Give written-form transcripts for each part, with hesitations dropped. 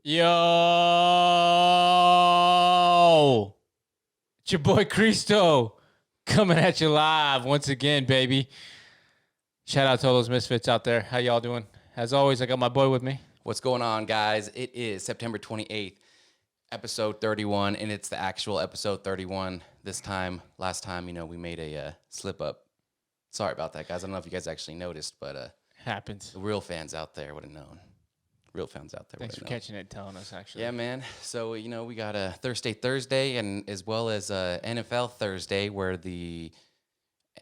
Yo, it's your boy Cristo coming at you live once again, baby. Shout out to all those misfits out there. How y'all doing? As always, I got my boy with me. What's going on, guys? It is September 28th, episode 31, and it's the actual episode 31 this time. Last time, we made a slip up. Sorry about that, guys. I don't know if you guys actually noticed, but Happens. the real fans out there would have known. Real fans out there. Thanks for catching it, telling us, actually. Yeah, man. So, we got a Thursday, and as well as NFL Thursday, where the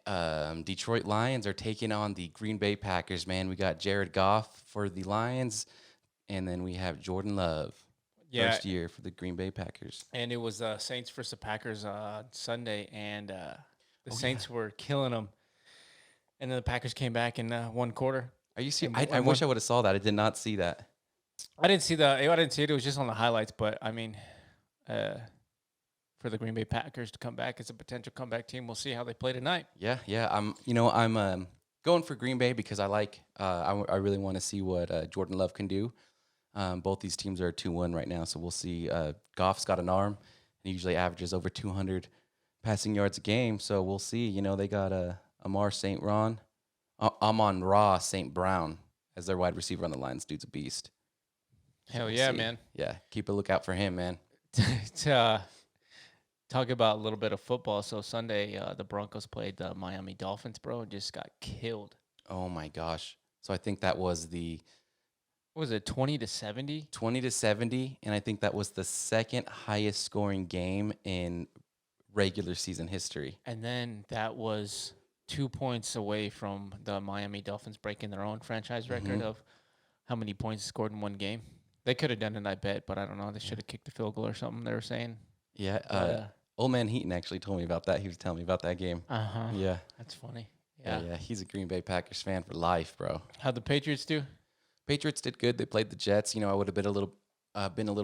Detroit Lions are taking on the Green Bay Packers, man. We got Jared Goff for the Lions, and then we have Jordan Love, first year for the Green Bay Packers. And it was Saints versus the Packers Sunday, and the Saints were killing them. And then the Packers came back in one quarter. Are you serious? I wish I would have saw that. I did not see that. I didn't see it. It was just on the highlights. But I mean, for the Green Bay Packers to come back as a potential comeback team, we'll see how they play tonight. Yeah. I'm going for Green Bay because I like. I really want to see what Jordan Love can do. Both these teams are 2-1 right now, so we'll see. Goff's got an arm. He usually averages over 200 passing yards a game. So we'll see. They got Amon-Ra St. Brown as their wide receiver on the Lions. Dude's a beast. Hell yeah, man. Yeah, keep a lookout for him, man. Talk about a little bit of football. So Sunday, the Broncos played the Miami Dolphins, bro, and just got killed. Oh, my gosh. So I think that was what was it, 20-70? 20-70, and I think that was the second highest scoring game in regular season history. And then that was 2 points away from the Miami Dolphins breaking their own franchise record of how many points scored in one game. They could have done it, I bet, but I don't know. They should have kicked the field goal or something, they were saying. Yeah, Old Man Heaton actually told me about that. He was telling me about that game. Uh-huh. Yeah. That's funny. Yeah. He's a Green Bay Packers fan for life, bro. How'd the Patriots do? Patriots did good. They played the Jets. I would have been a little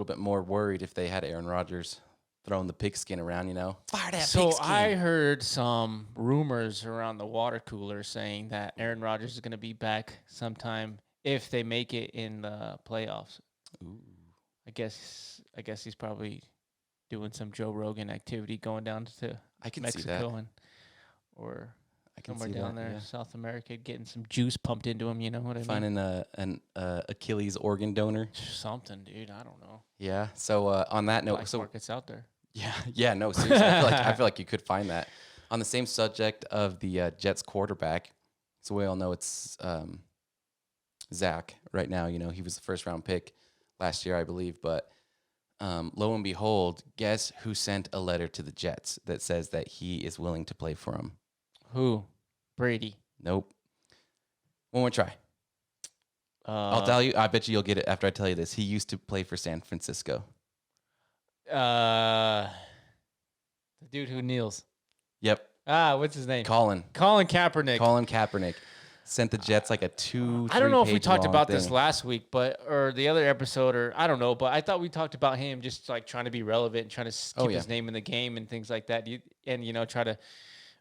bit more worried if they had Aaron Rodgers throwing the pigskin around, Fire that So pigskin. I heard some rumors around the water cooler saying that Aaron Rodgers is going to be back sometime if they make it in the playoffs. Ooh. I guess he's probably doing some Joe Rogan activity, going down to Mexico or somewhere down there, South America, getting some juice pumped into him. You know what I mean? Finding an Achilles organ donor. Something, dude. I don't know. Yeah. So on that note, Black market's out there. Yeah. No, seriously, I feel like you could find that. On the same subject of the Jets quarterback, so we all know it's Zach right now. He was the first round pick last year, I believe. But lo and behold, guess who sent a letter to the Jets that says that he is willing to play for him? Who? Brady. Nope. One more try. I'll tell you. I bet you'll get it after I tell you this. He used to play for San Francisco. The dude who kneels. Yep. What's his name? Colin Kaepernick. Colin Kaepernick sent the Jets like a 2-3 I don't know if we talked about thing. this last week, or the other episode, or I don't know, but I thought we talked about him just like trying to be relevant and trying to keep his name in the game and things like that. And try to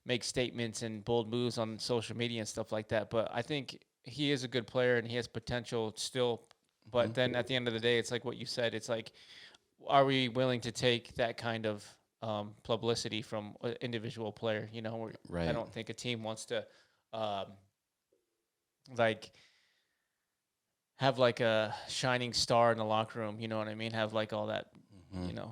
make statements and bold moves on social media and stuff like that. But I think he is a good player and he has potential still. But then at the end of the day, it's like what you said. It's like, are we willing to take that kind of publicity from an individual player? Right. I don't think a team wants to have like a shining star in the locker room. You know what I mean? Have like all that,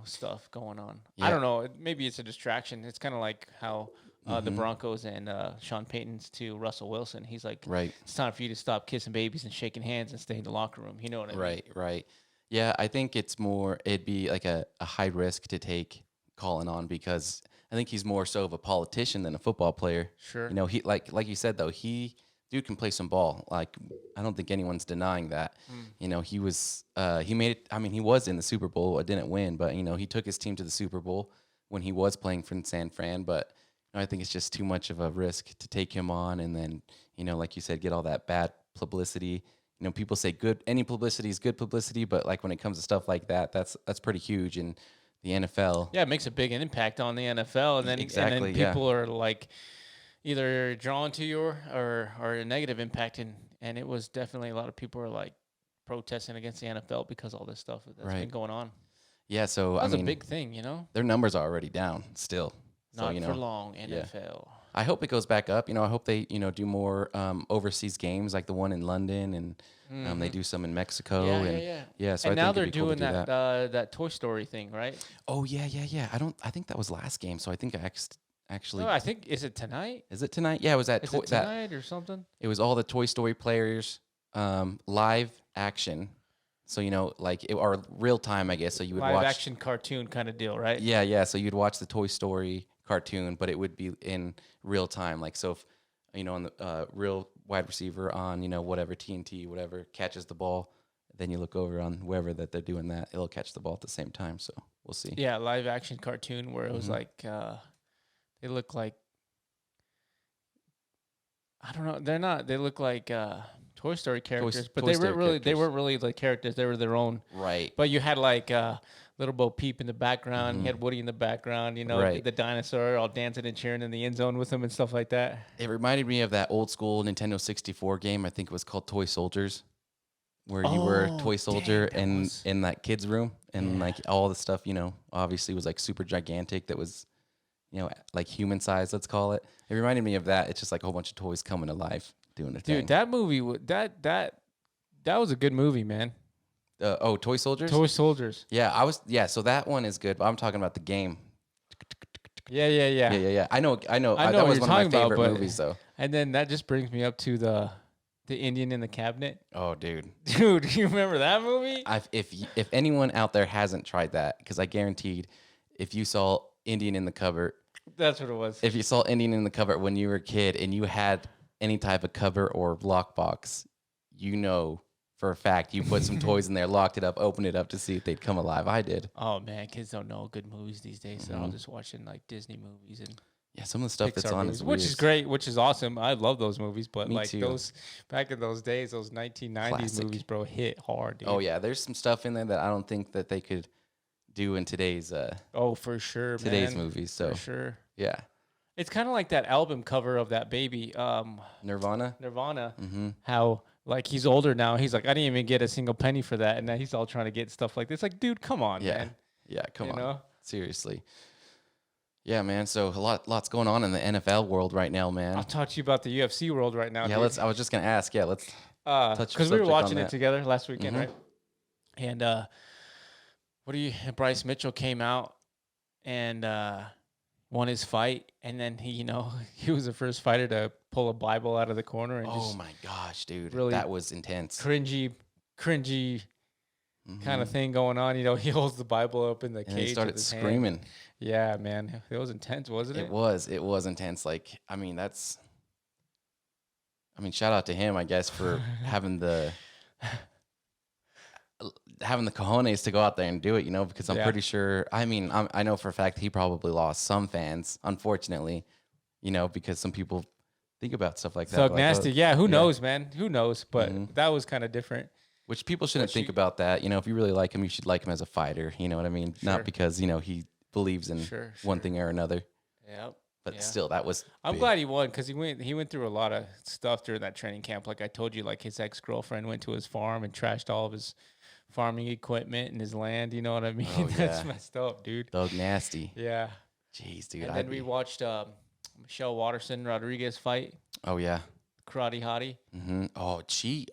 stuff going on. Yeah. I don't know. Maybe it's a distraction. It's kind of like how the Broncos and Sean Payton's to Russell Wilson. He's like, right. It's time for you to stop kissing babies and shaking hands and stay in the locker room. You know what I mean? Right. Yeah, I think it'd be like a high risk to take Colin on because I think he's more so of a politician than a football player. Sure. He like you said though, dude can play some ball. Like I don't think anyone's denying that. He was he made it. I mean, he was in the Super Bowl. I didn't win, but he took his team to the Super Bowl when he was playing for San Fran. But I think it's just too much of a risk to take him on, and then like you said, get all that bad publicity. People say any publicity is good publicity, but like when it comes to stuff like that, that's pretty huge in the NFL. Yeah, it makes a big impact on the NFL, and then people are like either drawn to you or a negative impact, and it was definitely a lot of people are like protesting against the NFL because all this stuff that's been going on. Yeah, so that's a big thing, you know. Their numbers are already down still. Not for long, NFL. Yeah. I hope it goes back up. You know, I hope they do more overseas games like the one in London, and they do some in Mexico. Yeah. So and now they're doing that Toy Story thing, right? Oh yeah. I think that was last game. So I think actually. No, I think is it tonight? Is it tonight? Yeah, it was tonight or something. It was all the Toy Story players, live action. So or real time, I guess. So you would watch live action cartoon kind of deal, right? Yeah. So you'd watch the Toy Story cartoon, but it would be in real time. Like, so if on the real wide receiver on whatever TNT whatever catches the ball, then you look over on whoever that they're doing that, it'll catch the ball at the same time. So we'll see. Yeah, live action cartoon where it was like they look like, I don't know, they're not. They look like Toy Story characters, but they weren't really like characters. They were their own. Right. But you had like Little Bo Peep in the background. You had Woody in the background. The dinosaur all dancing and cheering in the end zone with him and stuff like that. It reminded me of that old school Nintendo 64 game. I think it was called Toy Soldiers, where you were a toy soldier in that kid's room, and like all the stuff, obviously was like super gigantic. That was, like human size, let's call it. It reminded me of that. It's just like a whole bunch of toys coming alive doing a thing. Dude, that movie, that was a good movie, man. Toy Soldiers? Toy Soldiers. Yeah, so that one is good, but I'm talking about the game. Yeah. I know. That was one of my favorite movies, though. And then that just brings me up to the Indian in the cabinet. Oh, dude, you remember that movie? If anyone out there hasn't tried that, because I guaranteed, if you saw Indian in the cupboard, that's what it was. If you saw Indian in the cupboard when you were a kid and you had any type of cover or lockbox, for a fact you put some toys in there, locked it up, opened it up to see if they'd come alive. I did. Oh man, kids don't know good movies these days. They're all just watching like Disney movies and some of the stuff Pixar that's on movies, is which is great, which is awesome. I love those movies, but Me like too. those back in those days, those 1990s Classic. movies, bro, hit hard. Dude. Oh yeah, there's some stuff in there that I don't think that they could do in today's. For sure, today's movies. So for sure, yeah. It's kind of like that album cover of that baby, Nirvana. Mm-hmm. How like he's older now. He's like, I didn't even get a single penny for that, and now he's all trying to get stuff like this. Like, dude, come on, man. Yeah, come on. Seriously. Yeah, man. So lots going on in the NFL world right now, man. I'll talk to you about the UFC world right now. Yeah, dude. I was just gonna ask. Yeah, let's touch because we were watching it together last weekend, right? And Bryce Mitchell came out and won his fight, and then he was the first fighter to pull a Bible out of the corner. And oh my gosh, dude, really that was intense. Cringy kind of thing going on. He holds the Bible up in the cage. And he started screaming. Hand. Yeah, man, it was intense, wasn't it? It was intense. Like, shout out to him, I guess, for having the cojones to go out there and do it, because I'm pretty sure, I know for a fact he probably lost some fans, unfortunately, because some people think about stuff like that. Thug nasty. Yeah. Who knows, man? Who knows? But that was kind of different. Which people shouldn't think about that. If you really like him, you should like him as a fighter. You know what I mean? Sure. Not because, he believes in one thing or another. Yep. But still, that was I'm big. glad he won because he went through a lot of stuff during that training camp. Like I told you, like his ex-girlfriend went to his farm and trashed all of his farming equipment and his land. You know what I mean? Oh, That's messed up, dude. Thug nasty. Yeah. Jeez, dude. And then we watched Michelle Waterson Rodriguez fight. Oh yeah. Karate hottie. Mm-hmm.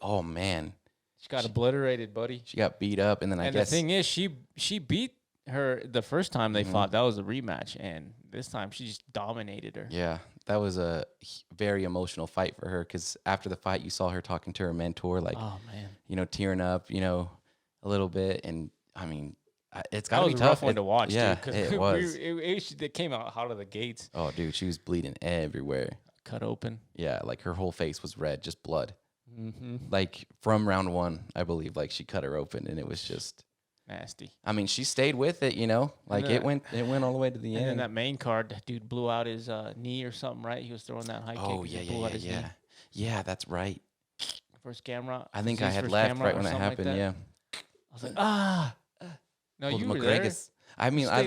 Oh man. She got obliterated, buddy. She got beat up, and then I guess the thing is, she beat her the first time they fought. That was a rematch, and this time she just dominated her. Yeah, that was a very emotional fight for her because after the fight, you saw her talking to her mentor, like, oh man, tearing up, a little bit, and it's got to be tough. Rough one to watch. Yeah, dude, it was. It came out hot of the gates. Oh, dude, she was bleeding everywhere. Cut open. Yeah, like her whole face was red, just blood. Mm-hmm. Like from round one, I believe, like she cut her open, and it was just nasty. She stayed with it, like it went all the way to the end. And then that main card, that dude blew out his knee or something, right? He was throwing that high kick. Yeah, that's right. First camera. I think I had left right when that happened. Like that. Yeah. I was like, no, you were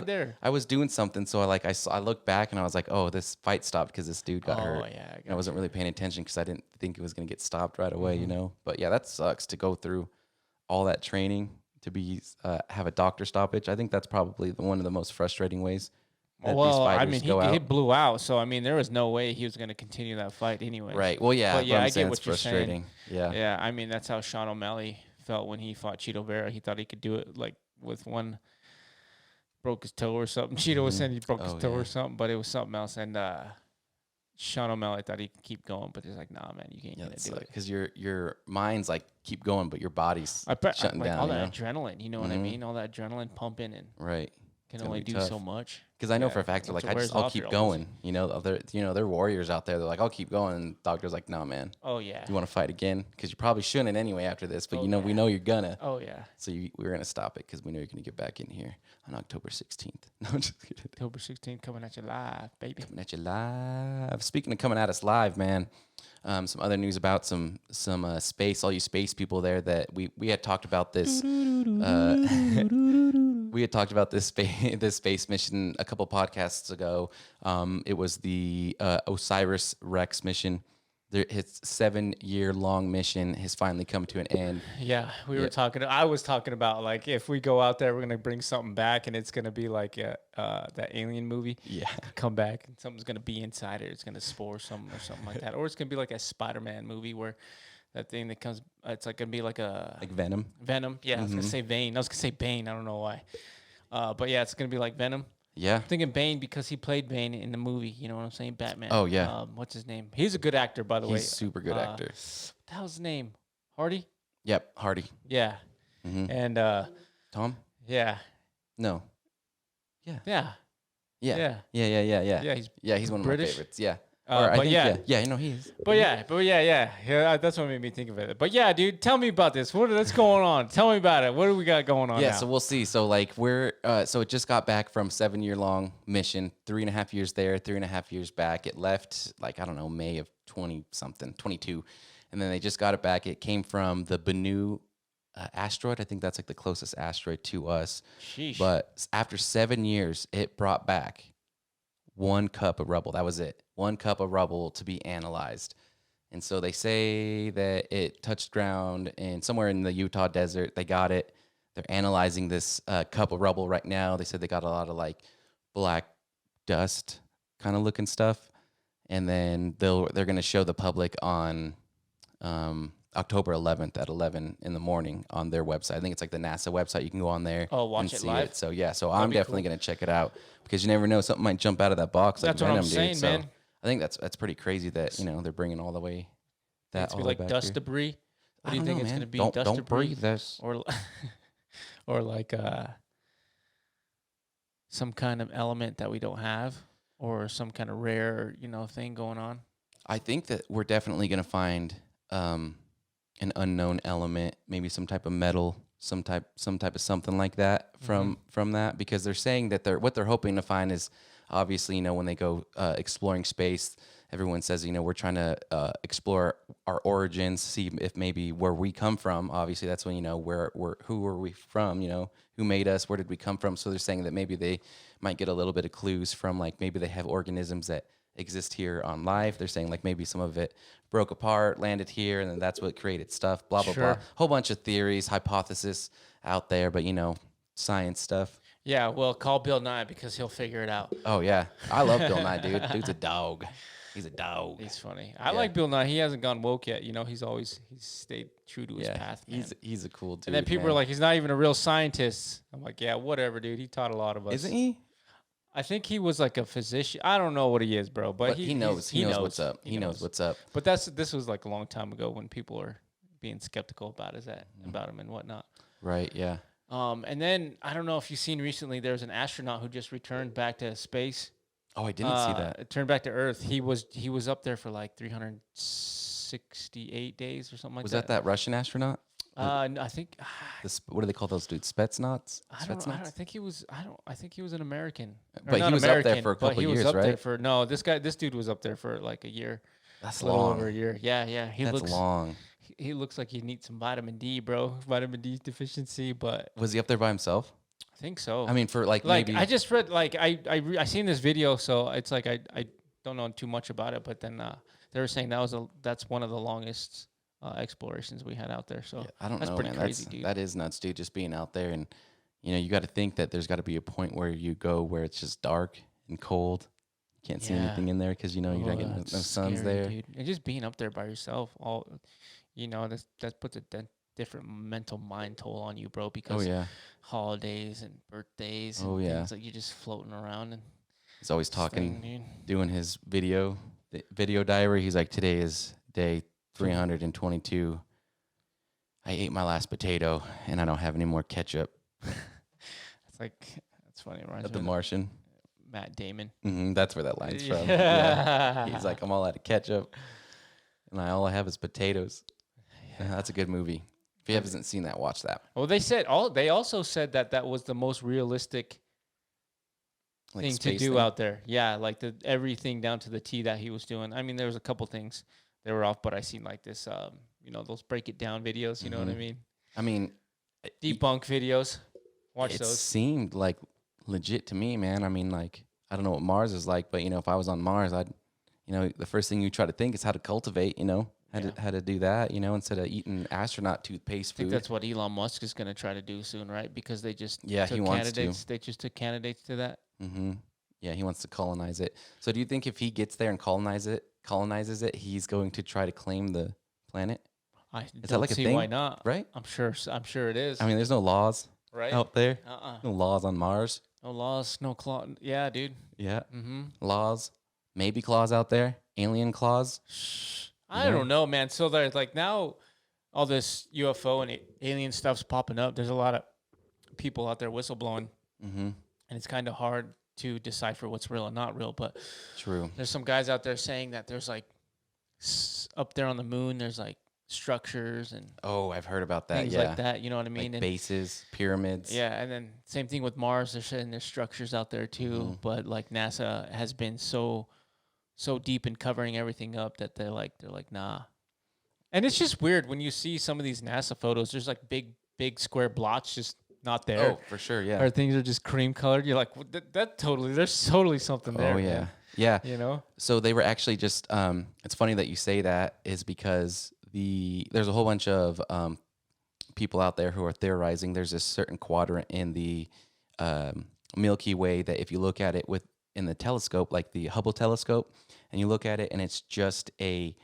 there. I was doing something, so I looked back and I was like, oh, this fight stopped because this dude got hurt. Yeah, I wasn't really paying attention because I didn't think it was gonna get stopped right away, But yeah, that sucks to go through all that training to be have a doctor stoppage. I think that's probably one of the most frustrating ways that these Well, I fighters mean, go he out. blew out, so I mean, there was no way he was going to continue that fight anyways. Right. Well, yeah. But yeah, I'm I saying get it's what you're saying. frustrating. Yeah. Yeah, I mean, that's how Sean O'Malley felt when he fought Cheeto Vera. He thought he could do it like with one, broke his toe or something. Cheeto was saying he broke his toe or something, but it was something else. And Sean O'Malley thought he could keep going, but he's like, nah, man, you can't do it. Because your mind's like keep going, but your body's shutting down. All that adrenaline, you know what I mean? All that adrenaline pumping and right. Can only do so much. Because I know for a fact they're like, I'll keep going. You know, they're warriors out there. They're like, I'll keep going. And doctor's like, no, man. Oh yeah. Do you want to fight again? Because you probably shouldn't anyway after this. But we know you're gonna. Oh yeah. So we're gonna stop it because we know you're gonna get back in here on October 16th. No, I'm just kidding. October 16th coming at you live, baby. Coming at you live. Speaking of coming at us live, man. Some other news about some space. All you space people there that we had talked about this. We had talked about this space mission a couple podcasts ago. It was the Osiris Rex mission. His 7-year-long mission has finally come to an end. Yeah, I was talking about like if we go out there, we're gonna bring something back, and it's gonna be like that Alien movie. Yeah, come back and something's gonna be inside it. It's gonna spore something or something like that, or it's gonna be like a Spider-Man movie where that thing that comes, it's like gonna be like Venom. Venom. Yeah, I was gonna say Bane. I was gonna say Bane. I don't know why, but yeah, it's gonna be like Venom. Yeah. I'm thinking Bane because he played Bane in the movie. You know what I'm saying? Batman. Oh, yeah. What's his name? He's a good actor, by the way. He's a super good actor. What the hell's his name? Hardy? Yep, Hardy. Yeah. Mm-hmm. And Tom? Yeah. No. Yeah. Yeah. Yeah. Yeah. He's one of British? my favorites. Yeah. Yeah, you know he is. But yeah, that's what made me think of it. But yeah, dude, tell me about this. What's going on? Tell me about it. What do we got going on? Yeah, now? so we'll see. So like so it just got back from 7-year-long mission, 3.5 years there, 3.5 years back. It left like I don't know May of 22, and then they just got it back. It came from the Bennu asteroid. I think that's like the closest asteroid to us. Sheesh. But after 7 years, it brought back 1 cup of rubble. That was it. 1 cup of rubble to be analyzed. And so they say that it touched ground in somewhere in the Utah desert. They got it. They're analyzing this cup of rubble right now. They said they got a lot of like black dust kind of looking stuff. And then they're going to show the public on October 11th at 11 in the morning on their website. I think it's like the NASA website. You can go on there watch and it live. So yeah, I'm definitely going to check it out because you never know, something might jump out of that box. That's like what Venom, I'm saying, dude. man. So I think that's pretty crazy that they're bringing all the way that it's all the like way back dust here. debris. What do you think it's going to be? Don't dust debris? breathe this. Or like some kind of element that we don't have, or some kind of rare thing going on. I think that we're definitely going to find an unknown element, maybe some type of metal, some type of something like that from that, because they're saying that what they're hoping to find is obviously when they go exploring space, everyone says we're trying to explore our origins, see if maybe where we come from. Obviously that's when who are we from, who made us, where did we come from. So they're saying that maybe they might get a little bit of clues from like maybe they have organisms that exist here on life. They're saying like maybe some of it broke apart, landed here, and then that's what created stuff, blah blah blah. Whole bunch of theories, hypothesis out there, but science stuff. Yeah, well, call Bill Nye because he'll figure it out. Oh yeah, I love Bill Nye, dude. Dude's a dog. He's a dog. He's funny. I like Bill Nye. He hasn't gone woke yet. He's stayed true to his path, man. He's a cool dude. And then people are like, he's not even a real scientist. I'm like, yeah, whatever, dude. He taught a lot of us. Isn't he? I think he was like a physician. I don't know what he is, bro. But he knows. He knows what's up. He knows what's up. But this was like a long time ago when people are being skeptical about him and whatnot. Right. Yeah. And then I don't know if you've seen recently. There's an astronaut who just returned back to space. Oh, I didn't see that. Turned back to Earth. He was up there for like 368 days or something like that. Was that Russian astronaut? I think. What do they call those dudes? Spetsnaz? I think he was. I think he was an American. But he was American, up there for a couple years, right? This dude was up there for like a year. That's a little long. over a year. Yeah. That's long. He looks like he needs some vitamin D, bro. Vitamin D deficiency. But was he up there by himself? I think so. I mean, for maybe. I just read I seen this video, so it's like I don't know too much about it, but then they were saying that's one of the longest explorations we had out there. So I don't that's know, pretty man. crazy, dude. That is nuts, dude. Just being out there, and you got to think that there's got to be a point where you go where it's just dark and cold. You can't see anything in there because you're not getting no sun's there. Dude. And just being up there by yourself, that puts a different mental mind toll on you, bro. Because holidays and birthdays and things like you're just floating around and he's always talking, doing his video diary. He's like, today is day 322. I ate my last potato and I don't have any more ketchup. That's funny. The Martian. Matt Damon. That's where that line's from. Yeah. He's like, I'm all out of ketchup and all I have is potatoes. That's a good movie. If you haven't seen that, watch that. Well, they also said that was the most realistic thing to do out there. Yeah, like everything down to the T that he was doing. I mean, there was a couple things that were off, but I seen like this, those break it down videos. You know what I mean? I mean, debunk videos. Watch those. It seemed like legit to me, man. I mean, like, I don't know what Mars is like, but if I was on Mars, the first thing you try to think is how to cultivate. How to do that, instead of eating astronaut toothpaste food. I think that's what Elon Musk is going to try to do soon, right? Because they just he wants to. They just took candidates to that. Mm-hmm. Yeah, he wants to colonize it. So do you think if he gets there and colonizes it, he's going to try to claim the planet? Is that like a thing? Why not? Right? I'm sure it is. I mean, there's no laws out there. Uh-uh. No laws on Mars. No laws, no claw. Yeah, dude. Yeah. Mm-hmm. Laws. Maybe claws out there. Alien claws. I don't know, man. So there's like now all this UFO and alien stuff's popping up. There's a lot of people out there whistleblowing. Mm-hmm. And it's kind of hard to decipher what's real and not real. But true. There's some guys out there saying that there's like up there on the moon, there's like structures and I've heard about that. Things like that. You know what I mean? Like bases, pyramids. Yeah, and then same thing with Mars. They're saying there's structures out there too. Mm-hmm. But like NASA has been so deep in covering everything up that they're like nah. And it's just weird when you see some of these NASA photos. There's like big square blots just not there. Oh, for sure, yeah. Or things are just cream colored. You're like, there's totally something there. Oh yeah, man. yeah. So they were actually just. It's funny that you say that, is because there's a whole bunch of people out there who are theorizing. There's a certain quadrant in the Milky Way that if you look at it in the telescope, like the Hubble telescope, and you look at it and it's just it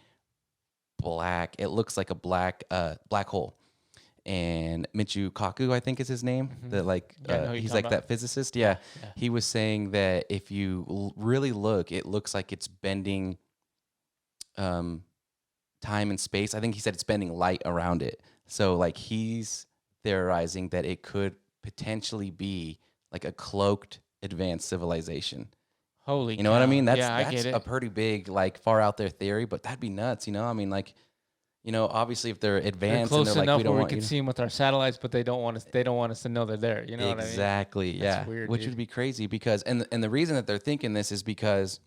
looks like a black hole. And Michio Kaku, I think is his name, he's like that physicist. Yeah. He was saying that if you really look, it looks like it's bending time and space. I think he said it's bending light around it. So like he's theorizing that it could potentially be like a cloaked advanced civilization. Holy, you know what I mean? That's I get it. A pretty big, like, far out there theory, but that'd be nuts. I mean, like, obviously if they're advanced, they're close and they're enough like, where we can see them with our satellites, but they don't want us to know they're there. You know what I mean? Exactly. Yeah. That's weird, Which would be crazy because, and the reason that they're thinking this is because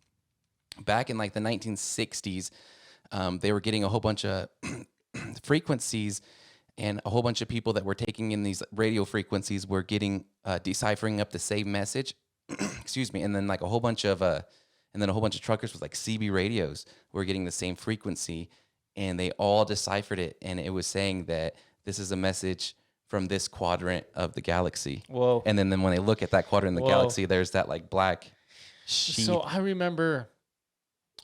back in like the 1960s, they were getting a whole bunch of frequencies, and a whole bunch of people that were taking in these radio frequencies were getting deciphering up the same message. Excuse me. And then like a whole bunch of truckers with like CB radios were getting the same frequency, and they all deciphered it, and it was saying that this is a message from this quadrant of the galaxy. Whoa. And then when they look at that quadrant in the galaxy, there's that like black sheet. So I remember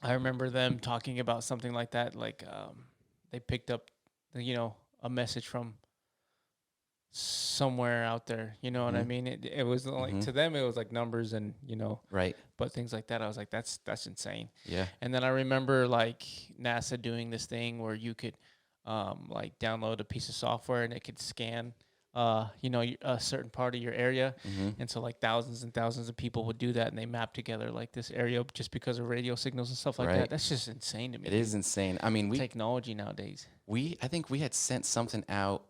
them talking about something like that. Like they picked up, a message from somewhere out there. You know what I mean? It was like to them, it was like numbers and right. But things like that, I was like, that's insane. Yeah. And then I remember like NASA doing this thing where you could like download a piece of software and it could scan a certain part of your area. And so like thousands and thousands of people would do that, and they map together like this area just because of radio signals and stuff like that. That's just insane to me. It is insane. I mean, technology nowadays. I think we had sent something out.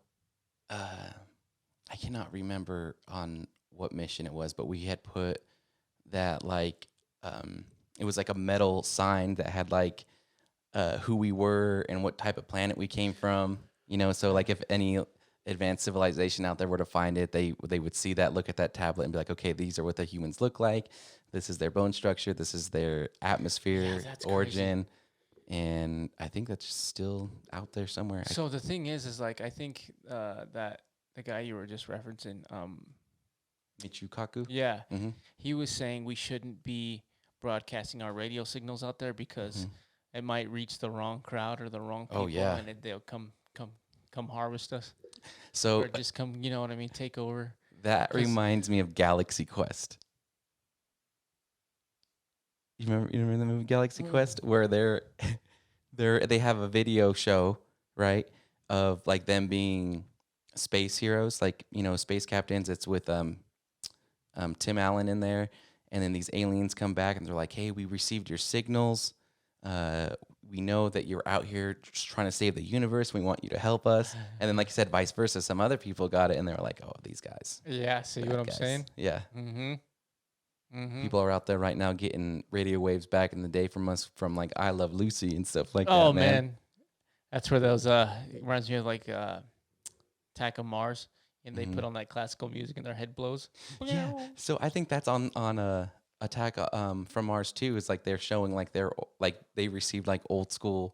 I cannot remember on what mission it was, but we had put that like it was like a metal sign that had like who we were and what type of planet we came from. So like if any advanced civilization out there were to find it, they would see that, look at that tablet, and be like, okay, these are what the humans look like. This is their bone structure. This is their atmosphere origin. Crazy. and I think that's still out there somewhere. So the thing is like I think that the guy you were just referencing, Michikaku. yeah, Mm-hmm. he was saying we shouldn't be broadcasting our radio signals out there because it might reach the wrong crowd or the wrong people, and they'll come harvest us. So or just come, you know what I mean, take over. That reminds me of Galaxy Quest. You remember the movie Galaxy Quest where they have a video show, right, of like them being space heroes, like, space captains. It's with Tim Allen in there, and then these aliens come back and they're like, "Hey, we received your signals. We know that you're out here just trying to save the universe. We want you to help us." And then, like you said, vice versa. Some other people got it, and they were like, "Oh, these guys." Yeah, see what I'm saying? Yeah. People are out there right now getting radio waves back in the day from us, from like I Love Lucy and stuff like that. Oh man, that's where those reminds me of like Attack of Mars, and they put on that classical music and their head blows. Yeah. So I think that's on Attack from Mars too. Is like they're showing like they received like old school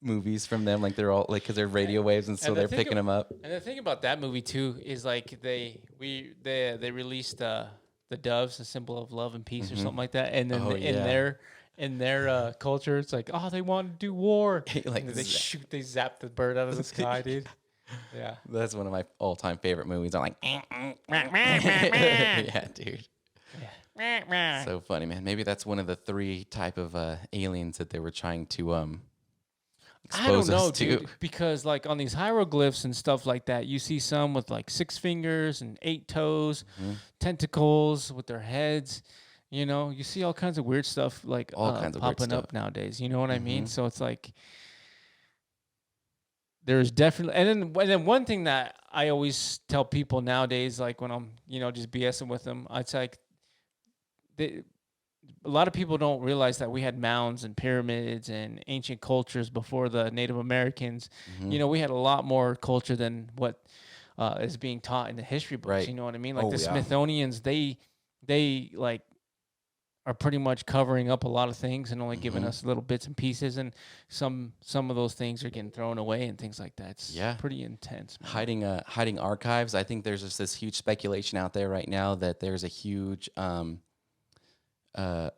movies from them, like they're all like, because they're radio waves, and so they're picking them up. And the thing about that movie too is like they released the doves, a symbol of love and peace or something like that, and then in their culture it's like, oh, they want to do war. Like they zap the bird out of the sky, dude. Yeah, that's one of my all-time favorite movies. I'm like, yeah, dude. Yeah. So funny, man. Maybe that's one of the 3 type of aliens that they were trying to expose us to. Dude, because like on these hieroglyphs and stuff like that, you see some with like 6 fingers and 8 toes, tentacles with their heads. You see all kinds of weird stuff like all kinds of popping up nowadays. You know what I mean? So it's like there's definitely, and then one thing that I always tell people nowadays, like when I'm just BSing with them, it's like a lot of people don't realize that we had mounds and pyramids and ancient cultures before the Native Americans. We had a lot more culture than what is being taught in the history books. Right. You know what I mean? Like Smithsonians, they like are pretty much covering up a lot of things and only giving us little bits and pieces, and some of those things are getting thrown away and things like that. It's pretty intense, man. Hiding archives. I think there's just this huge speculation out there right now that there's a huge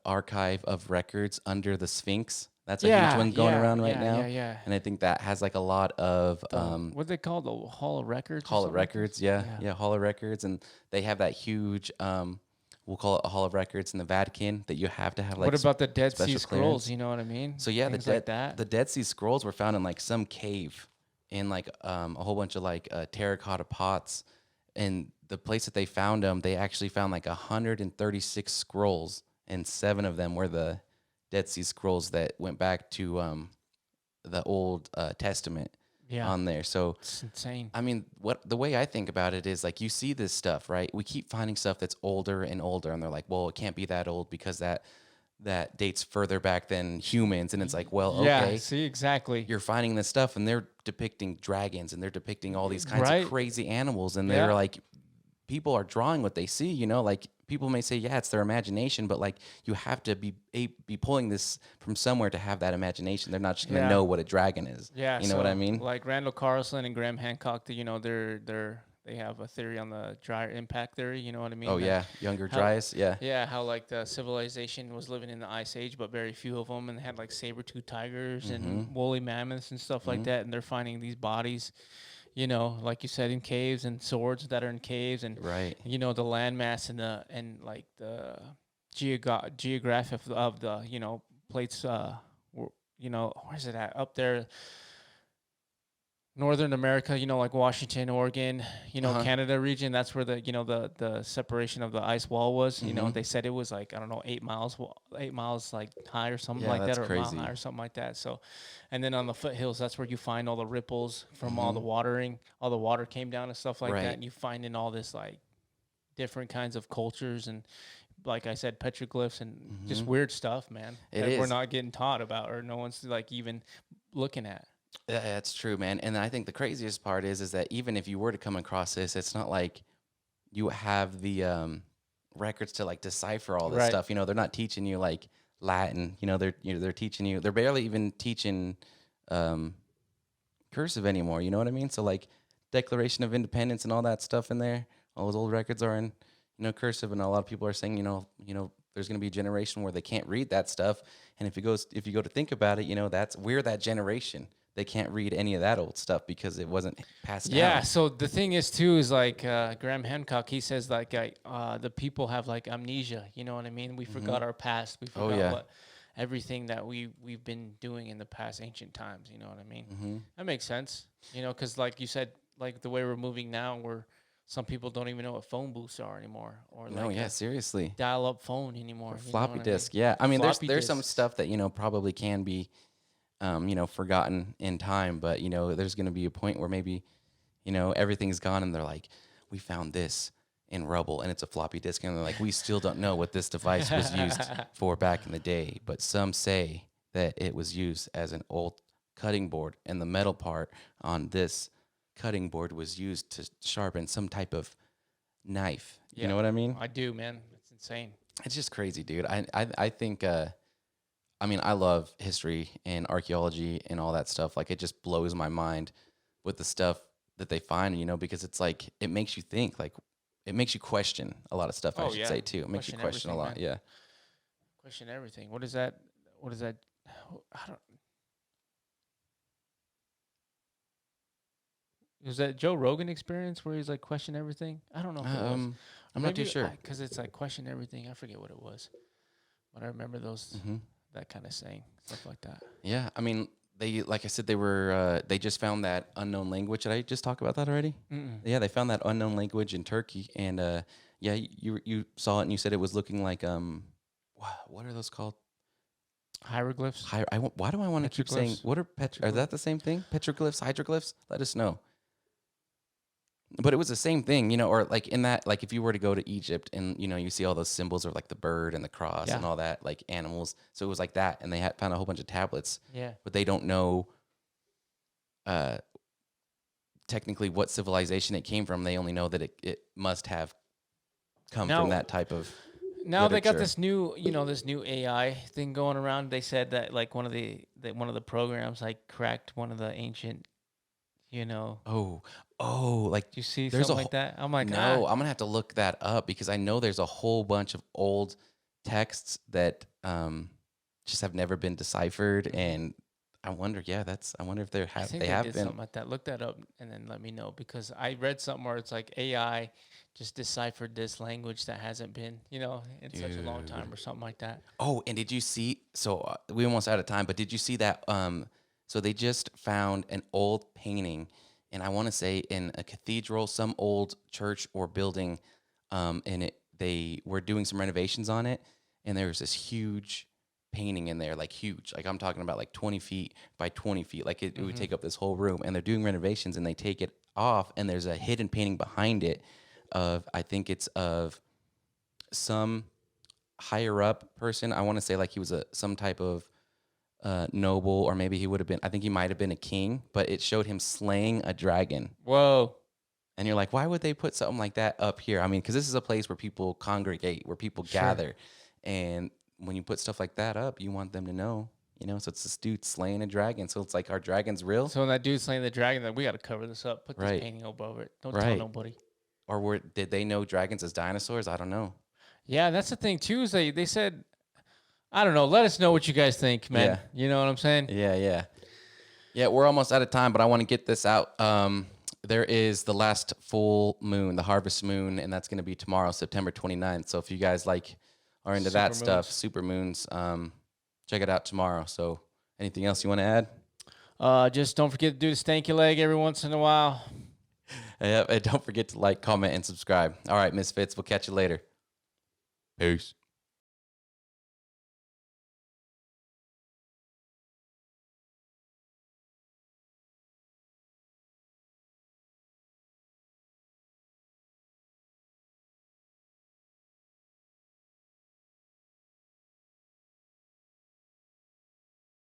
archive of records under the Sphinx. That's a huge one going around right now. Yeah. And I think that has like a lot of what they call the Hall of Records. Hall of Records, yeah, Hall of Records, and they have that huge we'll call it a Hall of Records in the Vatican that you have to have like. What about the Dead Sea Scrolls? You know what I mean? So yeah, the Dead Sea Scrolls were found in like some cave in like a whole bunch of like terracotta pots, and the place that they found them, they actually found like 136 scrolls, and 7 of them were the Dead Sea Scrolls that went back to the Old Testament. On there. So it's insane. I mean, the way I think about it is like, you see this stuff, right? We keep finding stuff that's older and older, and they're like, well, it can't be that old because that dates further back than humans. And it's like, well, okay. Yeah, see, exactly. You're finding this stuff, and they're depicting dragons, and they're depicting all these kinds of crazy animals, and they're like, people are drawing what they see, like people may say, yeah, it's their imagination, but like you have to be pulling this from somewhere to have that imagination. They're not just going to know what a dragon is. Yeah. You know what I mean? Like Randall Carlson and Graham Hancock, they have a theory on the dry impact theory. You know what I mean? Oh, yeah. Younger Dryas. Yeah. Yeah. How like the civilization was living in the Ice Age, but very few of them. And they had like saber-toothed tigers and woolly mammoths and stuff like that. And they're finding these bodies, like you said, in caves, and swords that are in caves, and the landmass and like the geographic of the plates. Where's it at? Up there, Northern America. Like Washington, Oregon. Canada region. That's where the separation of the ice wall was. They said it was like, I don't know, 8 miles like high or something like that, or a mile high or something like that. So. And then on the foothills, that's where you find all the ripples from all the watering. All the water came down and stuff like that. And you find in all this like different kinds of cultures and, like I said, petroglyphs and just weird stuff, man. We're not getting taught about, or no one's like even looking at. Yeah, that's true, man. And I think the craziest part is that even if you were to come across this, it's not like you have the records to like decipher all this stuff. They're not teaching you like Latin. They're teaching you. They're barely even teaching cursive anymore. You know what I mean? So like Declaration of Independence and all that stuff in there. All those old records are in cursive, and a lot of people are saying there's going to be a generation where they can't read that stuff. And if you go to think about it, we're that generation. They can't read any of that old stuff because it wasn't passed down. Yeah. So the thing is too is like Graham Hancock. He says like the people have like amnesia. You know what I mean? We forgot our past. We forgot everything that we've been doing in the past ancient times. You know what I mean? That makes sense. Because like you said, like the way we're moving now, some people don't even know what phone booths are anymore, or seriously, dial-up phone anymore. Floppy disk, yeah. I mean, there's some stuff that probably can be, forgotten in time, but there's going to be a point where maybe, everything's gone, and they're like, we found this in rubble, and it's a floppy disk, and they're like, we still don't know what this device was used for back in the day, but some say that it was used as an old cutting board, and the metal part on this cutting board was used to sharpen some type of knife. You know what I mean? I do, man. It's insane. It's just crazy, dude. I think I love history and archaeology and all that stuff. Like, it just blows my mind with the stuff that they find, because it's like, it makes you think, like, it makes you question a lot of stuff, I should say, too. It makes you question a lot, man. Yeah. Question everything. What is that? I don't... Was that Joe Rogan experience where he's like question everything? I don't know if it was. I'm not too sure. Because it's like question everything. I forget what it was. But I remember those, that kind of saying, stuff like that. Yeah. I mean, like I said, they just found that unknown language. Did I just talk about that already? Yeah, they found that unknown language in Turkey. And you saw it and you said it was looking like, what are those called? Hieroglyphs? Why do I want to keep saying, are that the same thing? Petroglyphs, hydroglyphs? Let us know. But it was the same thing, or like in that, like if you were to go to Egypt and, you see all those symbols of like the bird and the cross and all that, like animals. So it was like that. And they found a whole bunch of tablets. Yeah. But they don't know technically what civilization it came from. They only know that it must have come from that type of Now literature. They got this new, this new AI thing going around. They said that like one of the programs like cracked one of the ancient, like you see something like that? I'm like, no, I'm gonna have to look that up because I know there's a whole bunch of old texts that just have never been deciphered, and I wonder if they have been something like that. Look that up and then let me know, because I read something where it's like AI just deciphered this language that hasn't been, in such a long time or something like that. Oh, and did you see? So we almost out of time, but did you see that? So they just found an old painting. And I want to say in a cathedral, some old church or building, and they were doing some renovations on it, and there was this huge painting in there, like huge. Like I'm talking about like 20 feet by 20 feet. Like it would take up this whole room, and they're doing renovations, and they take it off, and there's a hidden painting behind it I think it's of some higher up person. I want to say like he was some type of noble, or maybe he would have been, I think he might have been a king, but it showed him slaying a dragon. Whoa. And you're like, why would they put something like that up here? I mean, because this is a place where people congregate, where people gather. And when you put stuff like that up, you want them to know, so it's this dude slaying a dragon. So it's like, our dragon's real. So when that dude's slaying the dragon, then we got to cover this up, put this painting above it. Don't tell nobody. Or did they know dragons as dinosaurs? I don't know. Yeah, that's the thing too, is they said, I don't know. Let us know what you guys think, man. Yeah. You know what I'm saying? Yeah. Yeah, we're almost out of time, but I want to get this out. There is the last full moon, the harvest moon, and that's going to be tomorrow, September 29th. So if you guys are into that stuff, super moons, check it out tomorrow. So anything else you want to add? Just don't forget to do the stanky leg every once in a while. Yeah, and don't forget to like, comment, and subscribe. All right, Misfits, we'll catch you later. Peace.